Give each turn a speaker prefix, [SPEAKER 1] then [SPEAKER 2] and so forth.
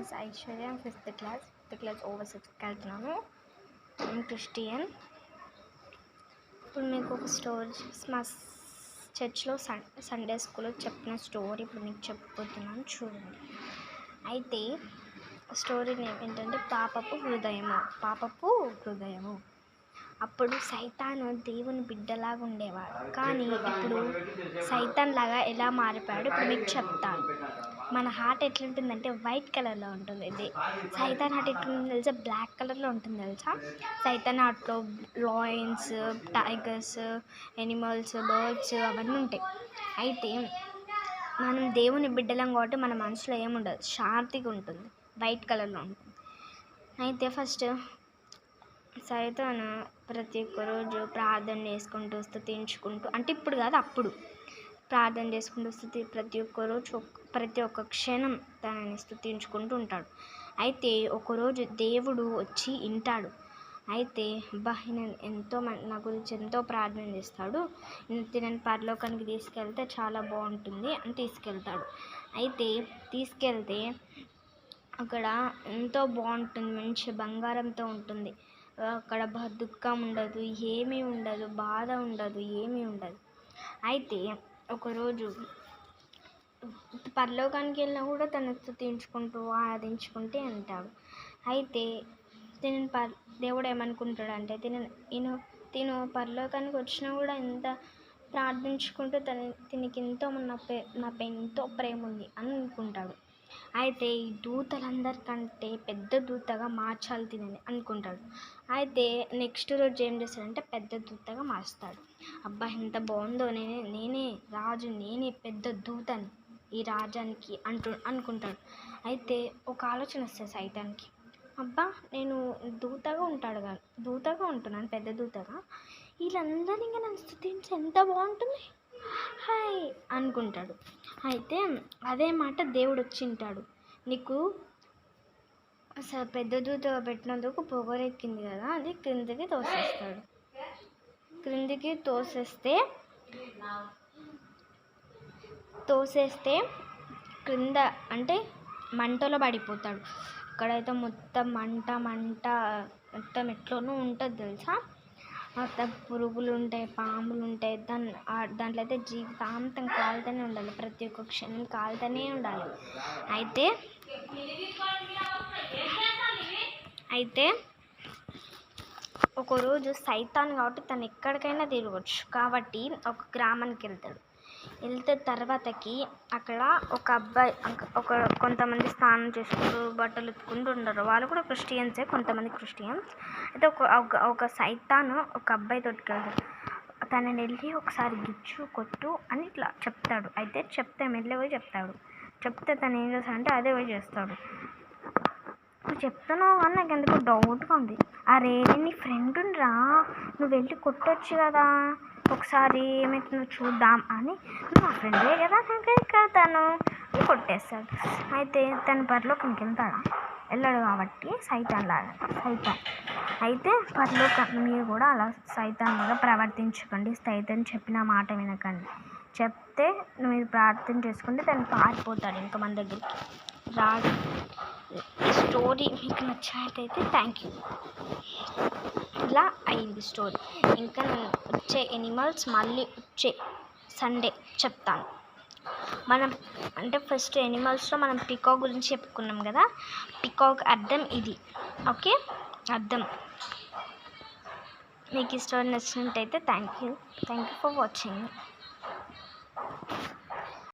[SPEAKER 1] is Aishwarya. I'm fifth class over 6th వెళ్తున్నాను. I'm Christian. ఇప్పుడు మీకు ఒక స్టోరీ మా చర్చ్లో సండే స్కూల్లో చెప్పిన స్టోరీ ఇప్పుడు మీకు చెప్పబోతున్నాను, చూడండి. అయితే స్టోరీ నేమ్ ఏంటంటే పాపపు హృదయము. అప్పుడు సైతాను దేవుని బిడ్డలాగా ఉండేవాడు, కానీ ఇప్పుడు సైతాన్ లాగా ఎలా మారిపోయాడు ఇప్పుడు మీకు చెప్తాను. మన హార్ట్ ఎట్లుంటుందంటే వైట్ కలర్లో ఉంటుంది. ఇది సైతాన్ హార్ట్ ఎట్లుంటుంది తెలుసా? బ్లాక్ కలర్లో ఉంటుంది తెలుసా? సైతాన్ హార్ట్లో లయన్స్, టైగర్స్, ఎనిమల్స్, బర్డ్స్ అవన్నీ ఉంటాయి. అయితే మనం దేవుని బిడ్డలం కాబట్టి మన మనసులో ఏముండదు, శాంతిగా ఉంటుంది, వైట్ కలర్లో ఉంటుంది. అయితే ఫస్ట్ సైతాను ప్రతి ఒక్క రోజు ప్రార్థన చేసుకుంటూ స్తుతించుకుంటూ, అంటే ఇప్పుడు కాదు అప్పుడు ప్రార్థన చేసుకుంటూ ప్రతి ఒక్క క్షణం తనని స్తుతించుకుంటూ ఉంటాడు. అయితే ఒకరోజు దేవుడు వచ్చి వింటాడు. అయితే నా గురించి ఎంతో ప్రార్థన చేస్తాడు, నన్ను పరలోకానికి తీసుకెళ్తే చాలా బాగుంటుంది అని తీసుకెళ్తాడు. అయితే తీసుకెళ్తే అక్కడ ఎంతో బాగుంటుంది, మంచి బంగారంతో ఉంటుంది. అక్కడ దుఃఖం ఉండదు, ఏమీ ఉండదు, బాధ ఉండదు, ఏమీ ఉండదు. అయితే ఒకరోజు పరలోకానికి వెళ్ళినా కూడా తను స్తుతించుకుంటూ ఆరాధించుకుంటే అంటాడు. అయితే దేవుడు ఏమనుకుంటాడంటే తిను పరలోకానికి వచ్చినా కూడా ఎంత ప్రార్థించుకుంటూ తినికి ఎంతో నాపై ఎంతో ప్రేమ ఉంది అని అనుకుంటాడు. అయితే ఈ దూతలందరికంటే పెద్ద దూతగా మార్చాలి తినని అనుకుంటాడు. అయితే నెక్స్ట్ రోజు ఏం చేస్తాడంటే పెద్ద దూతగా మార్చుతాడు. అబ్బా ఎంత బాగుందో, నేనే రాజు, నేనే పెద్ద దూతని ఈ రాజ్యానికి అనుకుంటాడు. అయితే ఒక ఆలోచన వస్తుంది సైతానికి, అబ్బా నేను దూతగా ఉంటున్నాను, పెద్ద దూతగా, వీళ్ళందరినీ నన్ను స్తుతించి ఎంత బాగుంటుంది హాయ్ అనుకుంటాడు. అయితే అదే మాట దేవుడు వచ్చి వింటాడు. నీకు పెద్ద దూత పెట్టినందుకు పొగరెక్కింది కదా, అది క్రిందికి తోసేస్తే క్రింద అంటే మంటలో పడిపోతాడు. అక్కడైతే మొత్తం మంట మొత్తం ఎట్లోనూ ఉంటుంది తెలుసా? మొత్తం పురుగులు ఉంటాయి, పాములు ఉంటాయి. దాంట్లో అయితే జీవితాంతం కాలుతూనే ఉండాలి, ప్రతి ఒక్క క్షణం కాలుతూనే ఉండాలి. అయితే ఒకరోజు సైతాన్ కాబట్టి తను ఎక్కడికైనా తిరగవచ్చు కాబట్టి ఒక గ్రామానికి వెళ్తే తర్వాతకి అక్కడ ఒక అబ్బాయి కొంతమంది స్నానం చేసుకుంటూ బట్టలు ఎత్తుకుంటూ ఉండరు, వాళ్ళు కూడా క్రిస్టియన్సే, కొంతమంది క్రిస్టియన్స్. అయితే ఒక సైతాను ఒక అబ్బాయి తోటికెళ్తాడు. తనని వెళ్ళి ఒకసారి గిచ్చు కొట్టు అని ఇట్లా చెప్తాడు. అయితే మెల్లగా పోయి చెప్తే తను ఏం చేస్తాడంటే అదే పోయి చేస్తాడు. నువ్వు చెప్తున్నావు కానీ నాకు ఎందుకు డౌట్గా ఉంది. అరే నీ ఫ్రెండ్ రా, నువ్వు వెళ్ళి కొట్టొచ్చు కదా, ఒకసారి ఏమవుతుందో చూద్దాం అని. నా ఫ్రెండే కదా, తను కొట్టేస్తాడు. అయితే తను పరలోకానికి వెళ్ళాడు కాబట్టి సైతాన్. అయితే పరలోకం మీరు కూడా అలా సైతాన్ లాగా ప్రవర్తించకండి, సైతాన్ చెప్పిన మాట వినకండి. చెప్తే మీరు ప్రార్థన చేసుకుంటే తను పారిపోతాడు, ఇంకా మన దగ్గరికి రాడు. ఈ స్టోరీ మీకు నచ్చినట్టయితే థ్యాంక్ యూ. ఇలా అయింది స్టోరీ. ఇంకా నేను వచ్చే ఎనిమల్స్ మళ్ళీ వచ్చే సండే చెప్తాను. మనం అంటే ఫస్ట్ ఎనిమల్స్లో మనం పికాక్ గురించి చెప్పుకున్నాం కదా, పికాక్ అర్థం ఇది, ఓకే? అర్థం. మీకు ఈ స్టోరీ నచ్చినట్టయితే థ్యాంక్ యూ ఫర్ వాచింగ్.